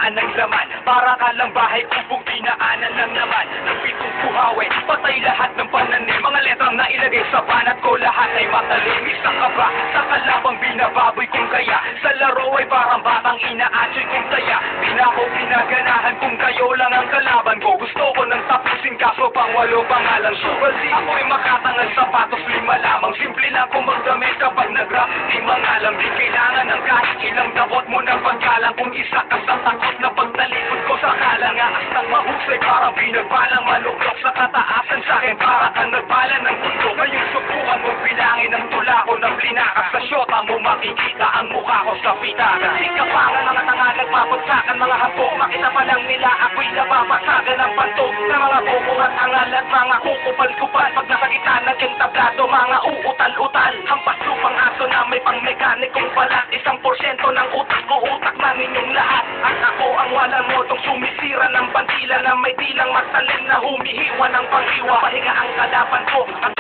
tigmaan ng laman. Para ka lang bahay kubong pinaanan lang naman ng pitong buhawi, patay lahat ng pananim. Mga letrang nailagay sa banat ko, lahat ay matalim. Isa ka ba sa kalabang binababoy kung kaya? Sa laro ay parang batang inaatsoy kung kaya. Di na ako pinaganahan kung kayo lang ang kalaban ko. Gusto ko nang tapusin kaso pang walo pangalan. Subaldi ako'y makatangal sapatos, 5 lamang. Simple lang kung magdamit kapag nag-rap. Di mangalam, di kailangan ng kahit ilang dabot mo ng pagkalang. Kung isa ka sa takot na pagtalikod ko sa kalangaas ng mahusay, parang pinagbalang maluklok sa kataasan sa'kin. Para kang nagbala ng mundo. Ngayong subukan mo bilangin ang tula ko na blinakas. Sa syota mo makikita ang mukha ko sa pitaka. Di ka pa nga mga tanga nagpapagsakan mga hapok. Makita pa lang nila ako'y nababasagan ng pantog na mga boko at angal at mga kukupal-kupal. Pag nasa gitna ng entablado, mga uutal-utal. Hampas lupang aso na may pang-mekanikong balat. 1% ng utak ko, utak na ninyong lahat. At ako ang walang modong sumisira ng bandila na may tilang masalim na humihiwa ng panghiwa. Pahinga ang kalaban ko at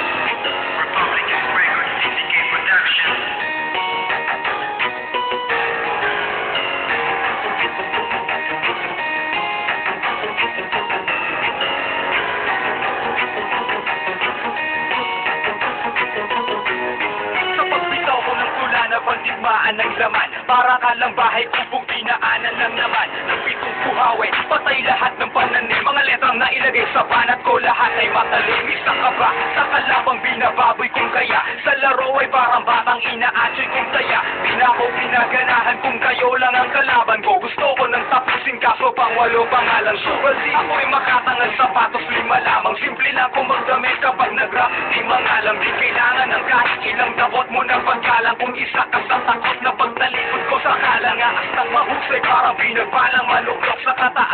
tigmaan ng laman. Para ka lang bahay kubong pinaanan lang naman ng pitong buhawi, patay lahat ng pananim. Mga letrang nailagay sa banat ko, lahat ay matalim. Isa ka ba sa kalabang binababoy kung kaya? Sa laro ay parang batang inaatsoy kung kaya. Di na ako pinaganahan kung kayo lang ang kalaban ko. Gusto ko nang tapusin kaso pang walo pangalan. Subaldi ako'y makatangal sapatos, 5 lamang. Simple lang kung magdamit kapag nag-rap. Di mangalam, di kailangan ng kahit ilang dabot mo ng pagkalang. Kung isa ka sa takot na pagtalikod ko sa kalangaas ng mahusay, parang pinagbalang maluklok sa kataas.